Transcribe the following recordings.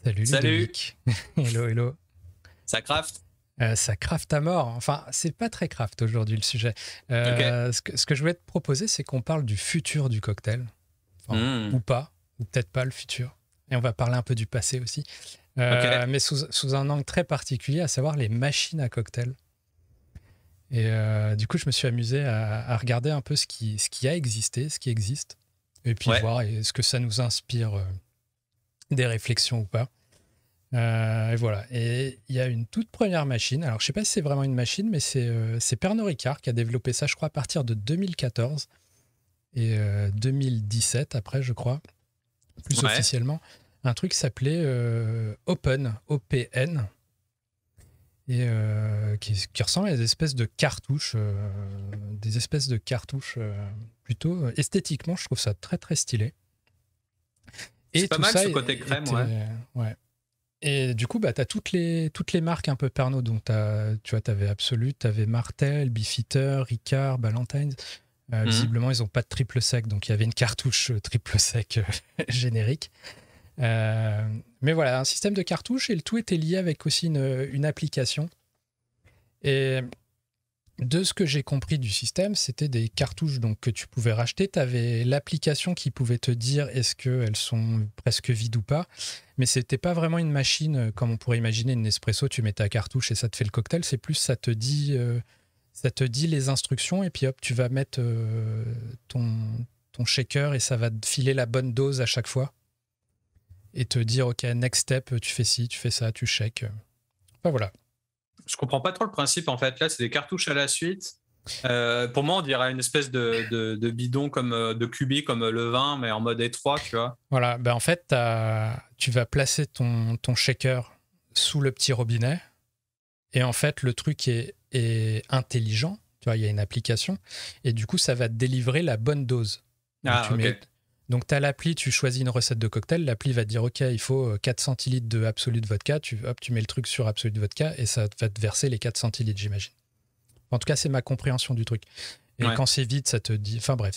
Salut Salut, Ludovic. Hello, hello. ça craft? Ça craft à mort. Enfin, c'est pas très craft aujourd'hui le sujet. Ok. Ce que je voulais te proposer, c'est qu'on parle du futur du cocktail. Enfin, ou Hmm. pas, ou peut-être pas le futur. Et on va parler un peu du passé aussi. Ok. Mais sous un angle très particulier, à savoir les machines à cocktail. Et du coup, je me suis amusé à regarder un peu ce qui a existé, ce qui existe, et puis Ouais. voir est-ce que ça nous inspire des réflexions ou pas. Et voilà. Et il y a une toute première machine. Alors, je sais pas si c'est vraiment une machine, mais c'est Pernod Ricard qui a développé ça, je crois, à partir de 2014 et 2017 après, je crois, plus Ouais. officiellement. Un truc qui s'appelait Open, OPN, et qui ressemble à des espèces de cartouches plutôt esthétiquement, je trouve ça très très stylé. C'est Et pas tout mal ça ce côté crème, ouais. ouais. Et du coup, bah, tu as toutes les marques un peu Pernod. Donc, tu vois, tu avais Absolut, tu avais Martel, Beefeater, Ricard, Ballantines. Hmm. Visiblement, ils n'ont pas de triple sec, donc il y avait une cartouche triple sec générique. Mais voilà, un système de cartouches et le tout était lié avec aussi une application. Et de ce que j'ai compris du système, c'était des cartouches donc, que tu pouvais racheter. Tu avais l'application qui pouvait te dire est-ce qu'elles sont presque vides ou pas. Mais c'était pas vraiment une machine comme on pourrait imaginer une Nespresso, tu mets ta cartouche et ça te fait le cocktail. C'est plus ça te dit les instructions et puis hop, tu vas mettre ton shaker et ça va te filer la bonne dose à chaque fois et te dire ok, next step, tu fais ci, tu fais ça, tu shakes. Enfin voilà. Je comprends pas trop le principe en fait. Là, c'est des cartouches à la suite. Pour moi, on dirait une espèce de bidon comme de cubi comme le vin, mais en mode étroit, tu vois. Voilà, ben en fait, tu vas placer ton shaker sous le petit robinet. Et en fait, le truc est intelligent. Tu vois, il y a une application. Et du coup, ça va te délivrer la bonne dose. Donc, Ah, ok. tu as l'appli, tu choisis une recette de cocktail. L'appli va te dire, OK, il faut 4 centilitres de Absolute Vodka. Tu mets le truc sur Absolute Vodka et ça va te verser les 4 centilitres, j'imagine. En tout cas, c'est ma compréhension du truc. Et Ouais. quand c'est vide, ça te dit... Enfin bref,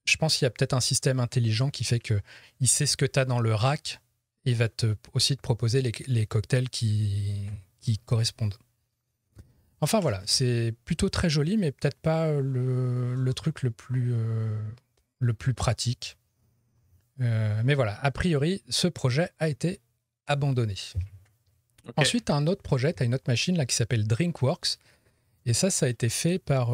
je pense qu'il y a peut-être un système intelligent qui fait qu'il sait ce que tu as dans le rack et il va aussi te proposer les cocktails qui correspondent. Enfin voilà, c'est plutôt très joli, mais peut-être pas le truc le plus pratique. Mais voilà, a priori, ce projet a été abandonné. Ok. Ensuite, tu as un autre projet, tu as une autre machine là qui s'appelle Drinkworks. Et ça a été fait par.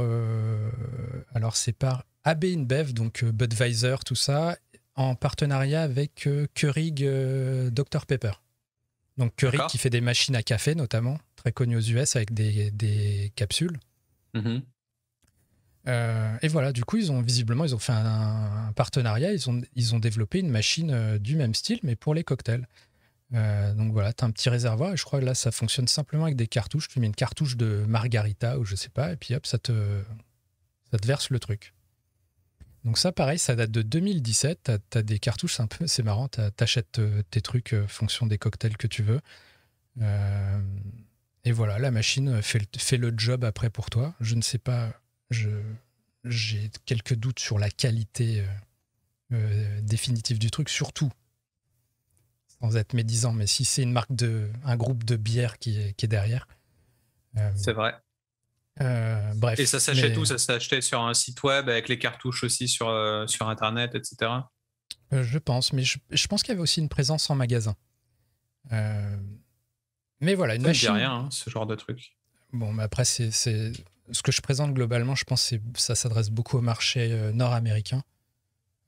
Alors, c'est par AB InBev, donc Budweiser, tout ça, en partenariat avec Keurig Dr Pepper. Donc, Keurig D'accord. qui fait des machines à café, notamment, très connu aux US avec des capsules. Mhm. Et voilà, du coup, visiblement, ils ont fait un partenariat. Ils ont développé une machine du même style, mais pour les cocktails. Donc voilà, tu as un petit réservoir et je crois que là, ça fonctionne simplement avec des cartouches. Tu mets une cartouche de margarita ou je sais pas, et puis hop, ça te verse le truc. Donc ça, pareil, ça date de 2017. Tu as des cartouches, c'est marrant, tu achètes tes trucs fonction des cocktails que tu veux. Euh, et voilà, la machine fait le job après pour toi. Je ne sais pas, j'ai quelques doutes sur la qualité définitive du truc, surtout sans être médisant, mais si c'est un groupe de bière qui est derrière. Euh, C'est vrai. Et bref, ça s'achète mais où? Ça s'achetait sur un site web avec les cartouches aussi sur Internet, etc. je pense, mais je pense qu'il y avait aussi une présence en magasin. Euh, mais voilà, une Ça me dit machine. rien, hein, ce genre de truc. Bon, mais après, c'est ce que je présente globalement, je pense que ça s'adresse beaucoup au marché nord-américain.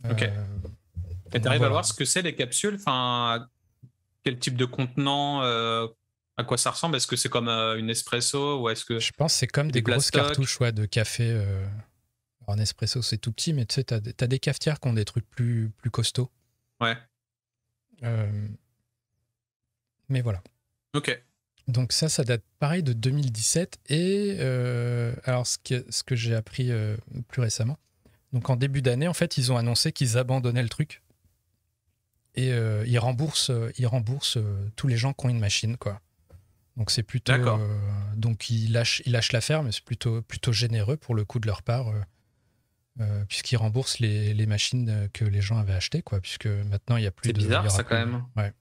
Ok. Euh, Et donc t'arrives à voilà. voir ce que c'est les capsules? Enfin, quel type de contenant, à quoi ça ressemble? Est-ce que c'est comme une espresso ou est-ce que Je pense que c'est comme c'est des du grosses plastoc? cartouches ouais, de café. En espresso, c'est tout petit, mais tu sais, t'as des cafetières qui ont des trucs plus costauds. Ouais. Euh, mais voilà. Ok. Donc ça date pareil de 2017. Et alors, ce que j'ai appris plus récemment, donc en début d'année, en fait, ils ont annoncé qu'ils abandonnaient le truc. Et ils remboursent tous les gens qui ont une machine, quoi. Donc c'est plutôt... D'accord. donc ils lâchent l'affaire, mais c'est plutôt généreux pour le coup de leur part, puisqu'ils remboursent les machines que les gens avaient achetées, quoi, puisque maintenant, il y C'est y bizarre, aura ça, quand plus... même. Ouais.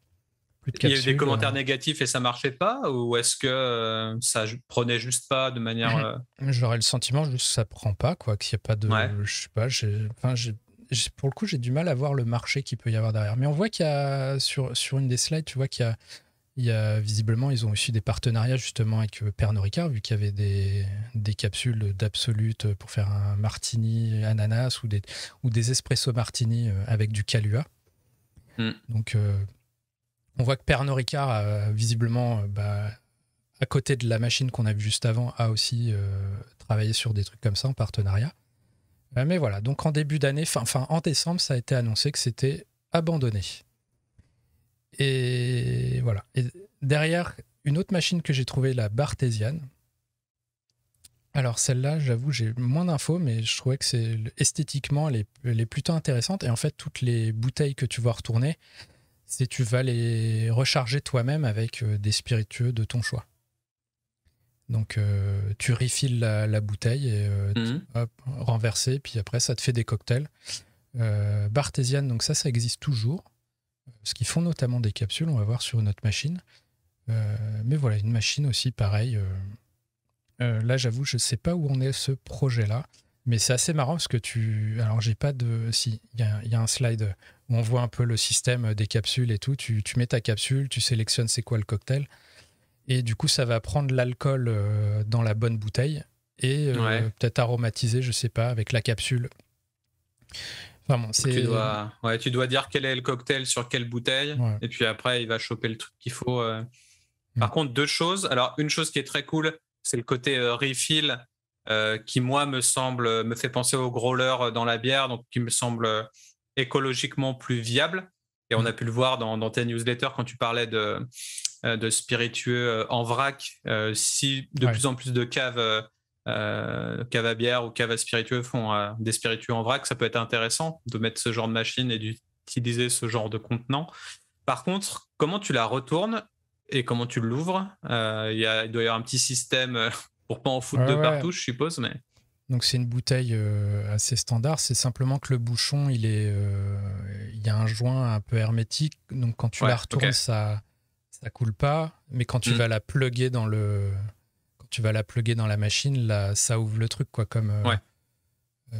plus de Il y a eu des capsules. commentaires négatifs et ça marchait pas, ou est-ce que ça prenait juste pas de manière. J'aurais le sentiment juste que ça prend pas, quoi, qu'il n'y a pas Ouais. de. Je sais pas, pour le coup, j'ai du mal à voir le marché qu'il peut y avoir derrière. Mais on voit qu'il y a, sur une des slides, tu vois il y a visiblement, ils ont aussi des partenariats justement avec Pernod Ricard, vu qu'il y avait des capsules d'Absolute pour faire un martini ananas ou des espresso martini avec du Kahlua. Donc, on voit que Pernod Ricard, visiblement, à côté de la machine qu'on a vue juste avant, a aussi travaillé sur des trucs comme ça en partenariat. Mais voilà, donc en début d'année, en décembre, ça a été annoncé que c'était abandonné. Et voilà. Et derrière, une autre machine que j'ai trouvée, la Bartesian. Alors celle-là, j'avoue, j'ai moins d'infos, mais je trouvais que esthétiquement, elle est plutôt intéressante. Et en fait, toutes les bouteilles que tu vas retourner, tu vas les recharger toi-même avec des spiritueux de ton choix. Donc tu refilles la bouteille et hop, renverser, puis après ça te fait des cocktails. Bartesian, donc ça existe toujours. Parce qu'ils font notamment des capsules, on va voir sur notre machine. Mais voilà, une machine aussi pareil. Là, j'avoue, je ne sais pas où on est ce projet-là, mais c'est assez marrant parce que alors, j'ai pas de. Si, il y a un slide où on voit un peu le système des capsules et tout. Tu mets ta capsule, tu sélectionnes c'est quoi le cocktail, et du coup, ça va prendre l'alcool dans la bonne bouteille et peut-être aromatiser, je sais pas, avec la capsule. Enfin bon, tu dois dire quel est le cocktail sur quelle bouteille, et puis après, il va choper le truc qu'il faut. Par contre, deux choses. Alors, une chose qui est très cool, c'est le côté refill qui, moi, me fait penser au growler dans la bière, donc qui me semble écologiquement plus viable. Et on a pu le voir dans tes newsletters quand tu parlais de spiritueux en vrac. Si de plus en plus de caves à bière ou caves à spiritueux font des spiritueux en vrac, ça peut être intéressant de mettre ce genre de machine et d'utiliser ce genre de contenant. Par contre, comment tu la retournes et comment tu l'ouvres? Il doit y avoir un petit système pour pas en foutre de partout, je suppose. Mais... Donc c'est une bouteille assez standard, c'est simplement que le bouchon, il y a un joint un peu hermétique, donc quand tu la retournes, ça coule pas, mais quand tu vas la plugger dans la machine, là, ça ouvre le truc, quoi, comme tu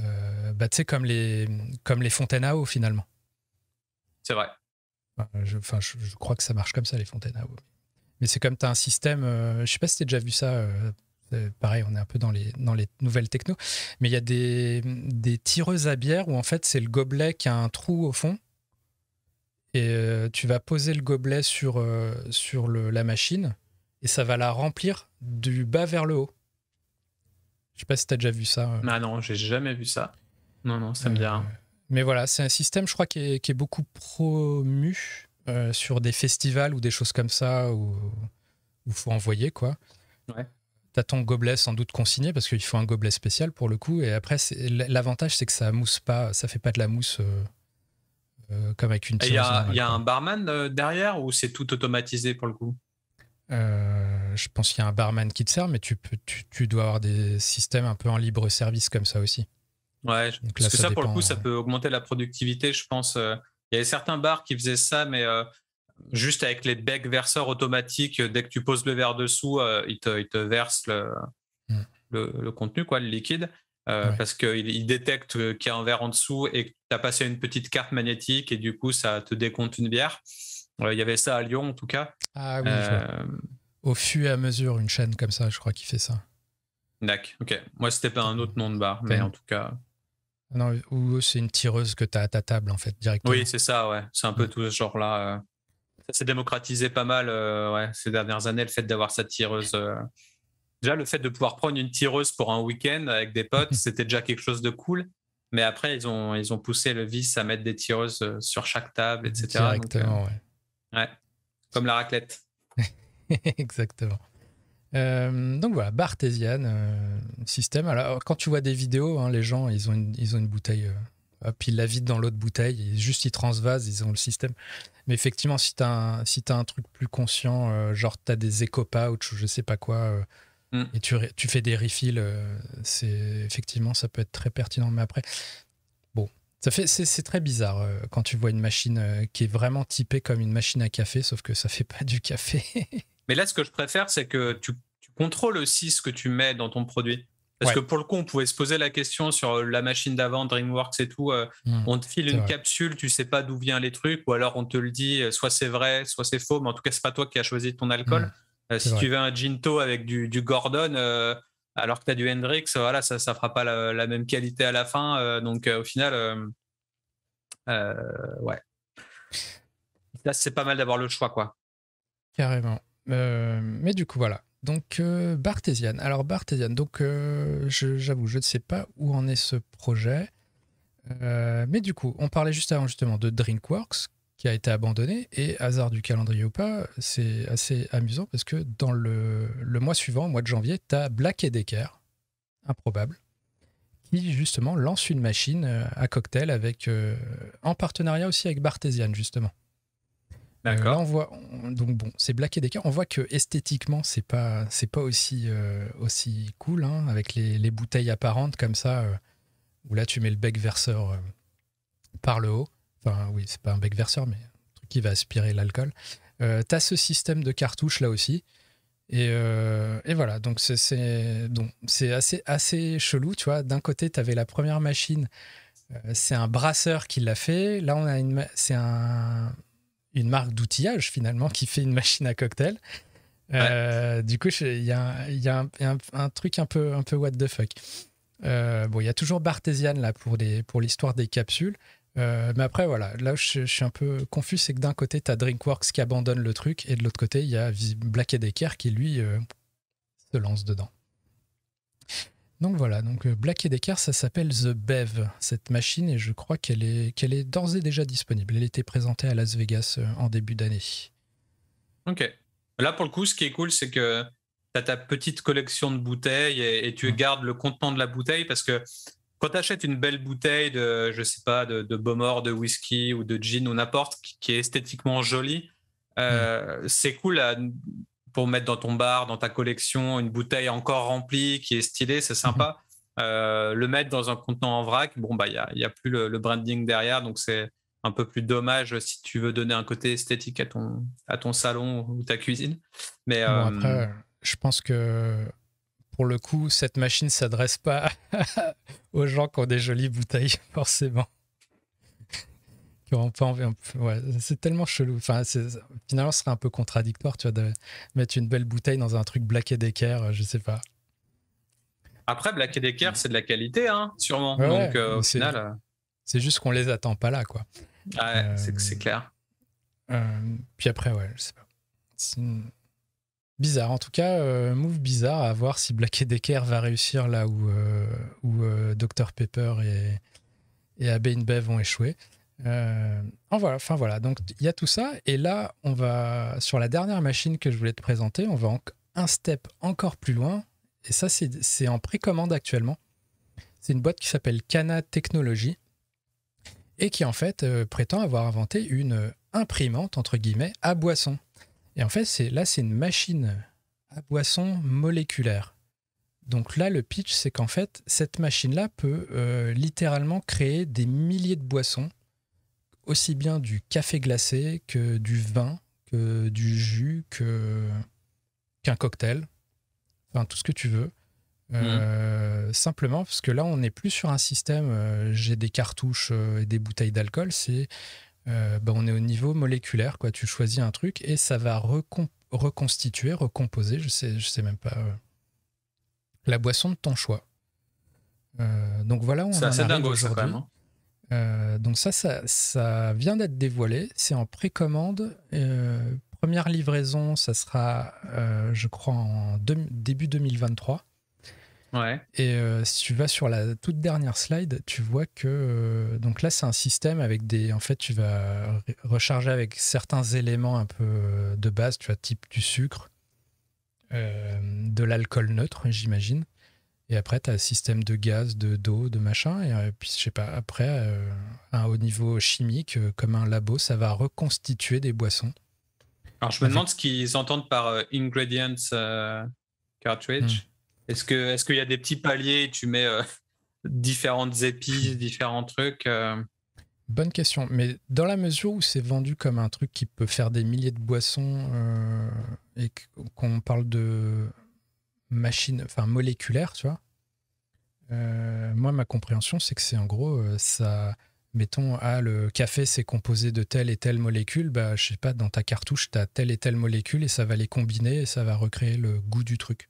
sais, comme les fontaines à eau finalement. C'est vrai. Je crois que ça marche comme ça, les fontaines à eau. Mais c'est comme tu as un système, je sais pas si tu as déjà vu ça. Pareil, on est un peu dans les nouvelles techno, mais il y a des tireuses à bière où en fait c'est le gobelet qui a un trou au fond et tu vas poser le gobelet sur la machine et ça va la remplir du bas vers le haut. Je sais pas si tu as déjà vu ça. Ah non, j'ai jamais vu ça. Non, ça me dit rien. Mais voilà, c'est un système, je crois, qui est beaucoup promu sur des festivals ou des choses comme ça où faut envoyer, quoi. Ouais. T'as ton gobelet sans doute consigné parce qu'il faut un gobelet spécial pour le coup. Et après, l'avantage, c'est que ça mousse pas, ça fait pas de la mousse comme avec une tireuse. Il y a un barman derrière ou c'est tout automatisé pour le coup? Je pense qu'il y a un barman qui te sert, mais tu dois avoir des systèmes un peu en libre service comme ça aussi. Ouais, donc parce que ça pour le coup, ça peut augmenter la productivité, je pense. Il y avait certains bars qui faisaient ça, mais juste avec les becs verseurs automatiques, dès que tu poses le verre dessous, il te verse le contenu, quoi, le liquide, parce qu'il détecte qu'il y a un verre en dessous et que tu as passé une petite carte magnétique et du coup, ça te décompte une bière. Il y avait ça à Lyon, en tout cas. Ah oui, je vois. Au fur et à mesure, une chaîne comme ça, je crois qu'il fait ça. D'accord, ok. Moi, c'était pas un autre nom de bar, mais en tout cas... Non, ou c'est une tireuse que tu as à ta table, en fait, directement. Oui, c'est ça, ouais. C'est un peu tout ce genre-là. Ça s'est démocratisé pas mal ces dernières années, le fait d'avoir cette tireuse. Déjà, le fait de pouvoir prendre une tireuse pour un week-end avec des potes, c'était déjà quelque chose de cool. Mais après, ils ont poussé le vice à mettre des tireuses sur chaque table, etc. Directement, donc, ouais. Comme la raclette. Exactement. Donc voilà, Bartesian système. Alors quand tu vois des vidéos, les gens ils ont une bouteille, puis ils la vident dans l'autre bouteille, ils transvasent, ils ont le système. Mais effectivement, si t'as un truc plus conscient, genre t'as des éco-pouch ou je sais pas quoi, et tu fais des refills, effectivement ça peut être très pertinent. Mais après, bon, C'est très bizarre quand tu vois une machine qui est vraiment typée comme une machine à café, sauf que ça fait pas du café. Mais là, ce que je préfère, c'est que tu contrôles aussi ce que tu mets dans ton produit. Parce que pour le coup, on pouvait se poser la question sur la machine d'avant, DreamWorks et tout. On te file une capsule, tu sais pas d'où viennent les trucs, ou alors on te le dit, soit c'est vrai, soit c'est faux, mais en tout cas, c'est pas toi qui as choisi ton alcool. Si tu veux un Ginto avec du Gordon, alors que tu as du Hendrix, voilà, ça fera pas la même qualité à la fin. Donc au final, ouais. Là, c'est pas mal d'avoir le choix, quoi. Carrément. Mais du coup, voilà. Donc, Bartesian. Alors, Bartesian, donc, j'avoue, je ne sais pas où en est ce projet. Mais du coup, on parlait juste avant, justement, de Drinkworks, qui a été abandonné. Et, hasard du calendrier ou pas, c'est assez amusant parce que dans le mois suivant, au mois de janvier, tu as Black & Decker, improbable, qui, justement, lance une machine à cocktail en partenariat aussi avec Bartesian, justement. Là, on voit, donc bon, c'est Black & Decker. On voit que esthétiquement, c'est pas aussi cool, hein, avec les bouteilles apparentes comme ça, où là tu mets le bec verseur par le haut. Enfin, oui, c'est pas un bec verseur, mais un truc qui va aspirer l'alcool. T'as ce système de cartouche là aussi, et voilà. Donc c'est assez chelou, tu vois. D'un côté, t'avais la première machine, c'est un brasseur qui l'a fait. Là, on a une marque d'outillage finalement qui fait une machine à cocktail. Du coup, il y a un truc un peu what the fuck. Bon, il y a toujours Bartesian là pour l'histoire des capsules. Mais après, voilà, là où je suis un peu confus, c'est que d'un côté, tu as Drinkworks qui abandonne le truc et de l'autre côté, il y a Black & Decker qui, lui, se lance dedans. Donc voilà, donc Black & Decker, ça s'appelle The Bev, cette machine, et je crois qu'elle est d'ores et déjà disponible. Elle était présentée à Las Vegas en début d'année. Ok. Là, pour le coup, ce qui est cool, c'est que tu as ta petite collection de bouteilles et tu gardes le contenant de la bouteille, parce que quand tu achètes une belle bouteille de, je sais pas, de Bowmore, de whisky ou de gin ou n'importe, qui est esthétiquement jolie, c'est cool pour mettre dans ton bar, dans ta collection, une bouteille encore remplie, qui est stylée, c'est sympa. Le mettre dans un contenant en vrac, bon, bah, il y a plus le branding derrière, donc c'est un peu plus dommage si tu veux donner un côté esthétique à ton salon ou ta cuisine. Mais bon, après, je pense que pour le coup, cette machine ne s'adresse pas aux gens qui ont des jolies bouteilles, forcément. Qui n'auront pas envie. Ouais, c'est tellement chelou. Enfin, finalement, ce serait un peu contradictoire, tu vois, de mettre une belle bouteille dans un truc Black & Decker, je sais pas. Après, Black & Decker, c'est de la qualité, hein, sûrement. Ouais, donc, au final. C'est juste qu'on les attend pas là, quoi. Ouais, c'est clair. Puis après, ouais, je sais pas. C'est bizarre. En tout cas, move bizarre, à voir si Black & Decker va réussir là où Dr Pepper et AB InBev vont échouer. Enfin voilà, donc il y a tout ça. Et là, on va sur la dernière machine que je voulais te présenter, on va un step encore plus loin. Et ça, c'est en précommande actuellement. C'est une boîte qui s'appelle Cana Technology et qui en fait prétend avoir inventé une imprimante entre guillemets à boisson. Et en fait, c'est une machine à boisson moléculaire. Donc là, le pitch, c'est qu'en fait, cette machine-là peut littéralement créer des milliers de boissons, aussi bien du café glacé que du vin, que du jus, qu'un cocktail. Enfin, tout ce que tu veux. Simplement parce que là, on n'est plus sur un système j'ai des cartouches et des bouteilles d'alcool. On est au niveau moléculaire, quoi. Tu choisis un truc et ça va reconstituer, recomposer, je sais même pas, la boisson de ton choix. Donc voilà, on en arrive aujourd'hui. Donc ça vient d'être dévoilé. C'est en précommande. Première livraison, ça sera, je crois, en début 2023. Ouais. Et si tu vas sur la toute dernière slide, tu vois que donc là c'est un système avec en fait tu vas recharger avec certains éléments un peu de base, tu vois, type du sucre, de l'alcool neutre, j'imagine. Et après tu as un système de gaz, d'eau, de machin. Et puis je sais pas, après au niveau chimique, comme un labo, ça va reconstituer des boissons. Alors je me demande ce qu'ils entendent par ingredients cartridge. Est-ce qu'il y a des petits paliers, tu mets différentes épices, différents trucs. Bonne question. Mais dans la mesure où c'est vendu comme un truc qui peut faire des milliers de boissons et qu'on parle de machine, enfin moléculaire, tu vois, moi, ma compréhension, c'est que c'est en gros, ça... Mettons, le café, c'est composé de telle et telle molécule. Bah, je sais pas, dans ta cartouche, tu as telle et telle molécule et ça va les combiner et ça va recréer le goût du truc.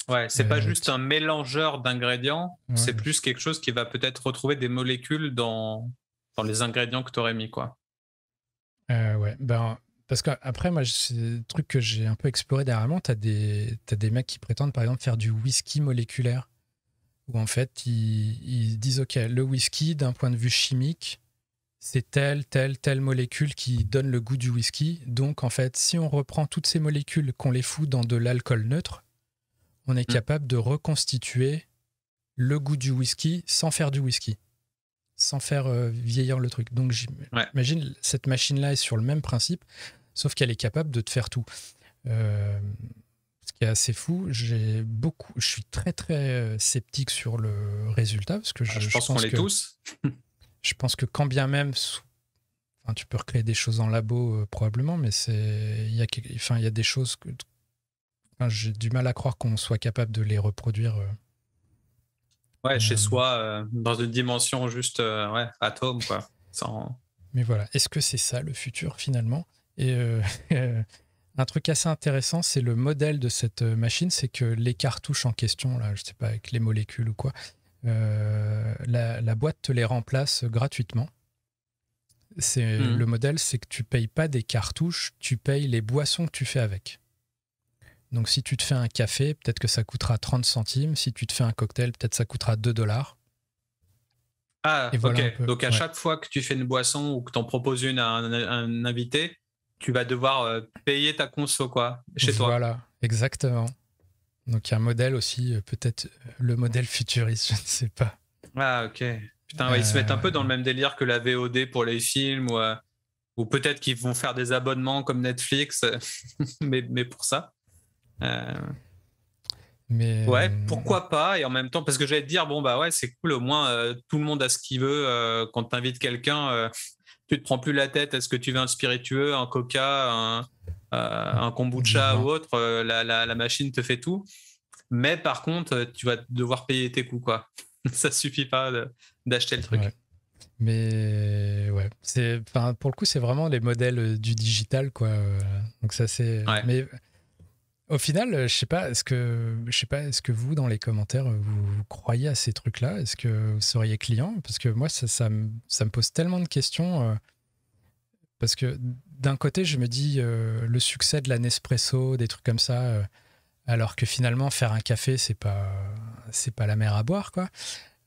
Ouais, c'est pas juste un mélangeur d'ingrédients, ouais. C'est plus quelque chose qui va peut-être retrouver des molécules dans les ingrédients que tu aurais mis, quoi. Ouais, ben, parce qu'après, moi, c'est le truc que j'ai un peu exploré dernièrement. T'as des mecs qui prétendent, par exemple, faire du whisky moléculaire. Où en fait, ils disent, OK, le whisky, d'un point de vue chimique, c'est telle molécule qui donne le goût du whisky. Donc, en fait, si on reprend toutes ces molécules, qu'on les fout dans de l'alcool neutre, on est capable de reconstituer le goût du whisky sans faire du whisky, sans faire vieillir le truc. Donc, j'imagine cette machine-là est sur le même principe, sauf qu'elle est capable de te faire tout. Ce qui est assez fou, je suis très très sceptique sur le résultat parce que je pense qu'on l'est tous. Je pense que quand bien même, enfin, tu peux recréer des choses en labo probablement, mais il y a des choses que j'ai du mal à croire qu'on soit capable de les reproduire. Chez soi, dans une dimension juste atome, quoi. Sans... Mais voilà, est-ce que c'est ça le futur finalement? Et un truc assez intéressant, c'est le modèle de cette machine, c'est que les cartouches en question, là, je sais pas, avec les molécules ou quoi, la boîte te les remplace gratuitement. Le modèle, c'est que tu payes pas des cartouches, tu payes les boissons que tu fais avec. Donc si tu te fais un café, peut-être que ça coûtera 30 centimes. Si tu te fais un cocktail, peut-être ça coûtera 2 $. Ah, et voilà, ok. Donc à chaque fois que tu fais une boisson ou que tu en proposes une à un invité, tu vas devoir payer ta conso, quoi, chez toi. Voilà, exactement. Donc il y a un modèle aussi, peut-être le modèle futuriste, je ne sais pas. Ah, ok. Putain, ils se mettent un peu dans le même délire que la VOD pour les films ou peut-être qu'ils vont faire des abonnements comme Netflix, mais pour ça. Ouais, pourquoi pas, et en même temps, parce que j'allais te dire, bon, bah ouais, c'est cool, au moins tout le monde a ce qu'il veut. Quand tu invites quelqu'un, tu te prends plus la tête, est-ce que tu veux un spiritueux, un coca, un kombucha ou autre, la machine te fait tout. Mais par contre, tu vas devoir payer tes coûts, quoi. Ça suffit pas d'acheter le truc. Ouais. Mais ouais, pour le coup, c'est vraiment les modèles du digital, quoi. Donc ça, c'est. Ouais. Mais au final, je sais pas, est-ce que vous, dans les commentaires, vous croyez à ces trucs-là? Est-ce que vous seriez client? Parce que moi, ça me pose tellement de questions. Parce que d'un côté, je me dis le succès de la Nespresso, des trucs comme ça, alors que finalement, faire un café, c'est pas la mer à boire, quoi.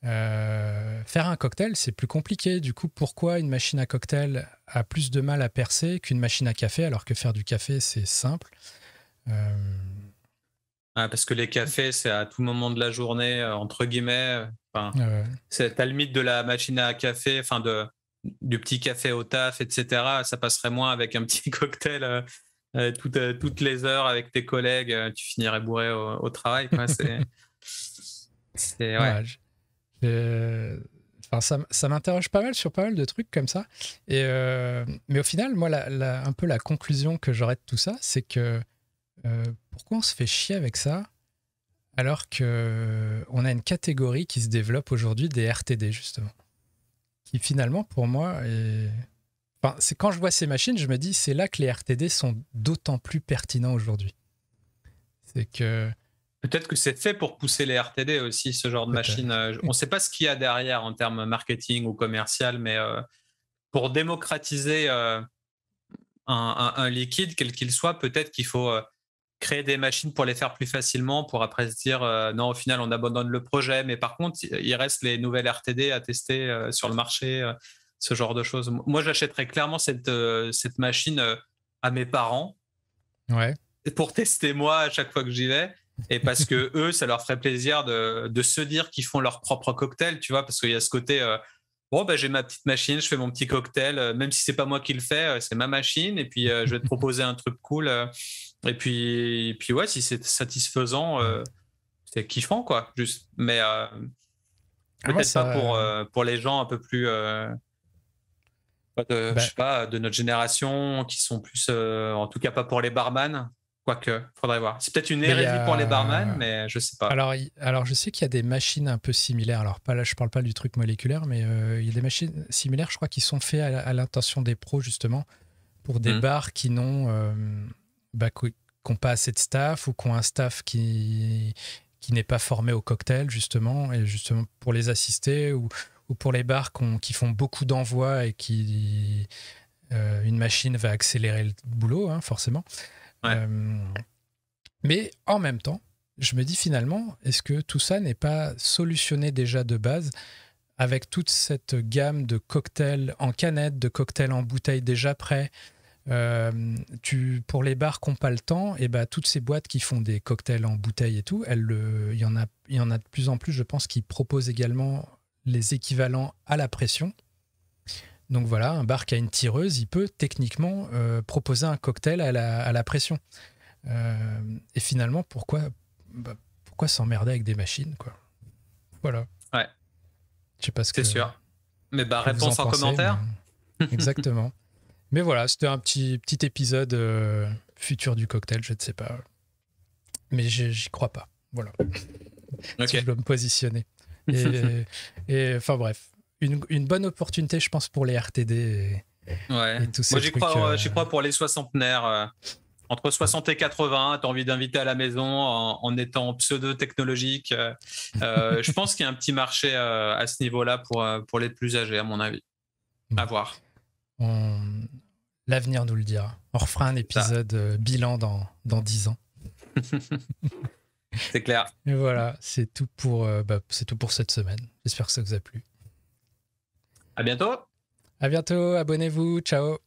Faire un cocktail, c'est plus compliqué. Du coup, pourquoi une machine à cocktail a plus de mal à percer qu'une machine à café, alors que faire du café, c'est simple? Parce que les cafés, c'est à tout moment de la journée, entre guillemets. C'est à la limite de la machine à café, enfin du petit café au taf, etc. Ça passerait moins avec un petit cocktail toutes les heures avec tes collègues. Tu finirais bourré au travail, quoi. C'est ouais. Ça m'interroge pas mal sur pas mal de trucs comme ça. Mais au final, moi, un peu la conclusion que j'aurais de tout ça, c'est que pourquoi on se fait chier avec ça alors qu'on a une catégorie qui se développe aujourd'hui des RTD, justement. Qui finalement, pour moi, c'est quand je vois ces machines, je me dis c'est là que les RTD sont d'autant plus pertinents aujourd'hui. C'est que... Peut-être que c'est fait pour pousser les RTD aussi, ce genre de machine. On ne sait pas ce qu'il y a derrière en termes marketing ou commercial, mais pour démocratiser un liquide, quel qu'il soit, peut-être qu'il faut créer des machines pour les faire plus facilement, pour après se dire non, au final, on abandonne le projet. Mais par contre, il reste les nouvelles RTD à tester sur le marché, ce genre de choses. Moi, j'achèterais clairement cette machine à mes parents pour tester moi à chaque fois que j'y vais. Et parce que eux, ça leur ferait plaisir de se dire qu'ils font leur propre cocktail, tu vois, parce qu'il y a ce côté bon, j'ai ma petite machine, je fais mon petit cocktail, même si c'est pas moi qui le fais, c'est ma machine, et puis je vais te proposer un truc cool. Et puis ouais, si c'est satisfaisant, c'est kiffant, quoi. Juste. Mais Peut-être pas pour les gens un peu plus, je sais pas, de notre génération, qui sont plus, en tout cas pas pour les barman. Quoique, faudrait voir. C'est peut-être une hérésie pour les barman, mais je sais pas. Alors je sais qu'il y a des machines un peu similaires. Alors pas là, je parle pas du truc moléculaire, mais il y a des machines similaires, je crois, qui sont faites à l'intention des pros, justement, pour des bars qui n'ont pas assez de staff, ou qui ont un staff qui n'est pas formé au cocktail, justement, et justement pour les assister, ou pour les bars qui font beaucoup d'envois et qui une machine va accélérer le boulot, hein, forcément. Ouais. Mais en même temps, je me dis finalement, est-ce que tout ça n'est pas solutionné déjà de base avec toute cette gamme de cocktails en canette, de cocktails en bouteille déjà prêts? Pour les bars qui n'ont pas le temps, et toutes ces boîtes qui font des cocktails en bouteille et tout, il y en a de plus en plus, je pense, qui proposent également les équivalents à la pression. Donc voilà, un bar qui a une tireuse, il peut techniquement proposer un cocktail à la pression. Et finalement, pourquoi s'emmerder avec des machines, quoi? Voilà. Ouais. Je sais pas ce que... C'est sûr. Mais réponse en commentaire. Mais... Exactement. Mais voilà, c'était un petit épisode futur du cocktail, je ne sais pas. Mais j'y crois pas. Voilà. Okay. Si je dois me positionner. Et enfin bref. Une bonne opportunité, je pense, pour les RTD et tous ces trucs. Moi, j'y crois pour les soixantenaires. Entre 60 et 80, tu as envie d'inviter à la maison en étant pseudo-technologique. Je pense qu'il y a un petit marché à ce niveau-là pour les plus âgés, à mon avis. À voir. L'avenir nous le dira. On refera un épisode bilan dans 10 ans. C'est clair. Et voilà, c'est tout pour cette semaine. J'espère que ça vous a plu. À bientôt. À bientôt, abonnez-vous, ciao.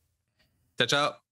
Ciao, ciao.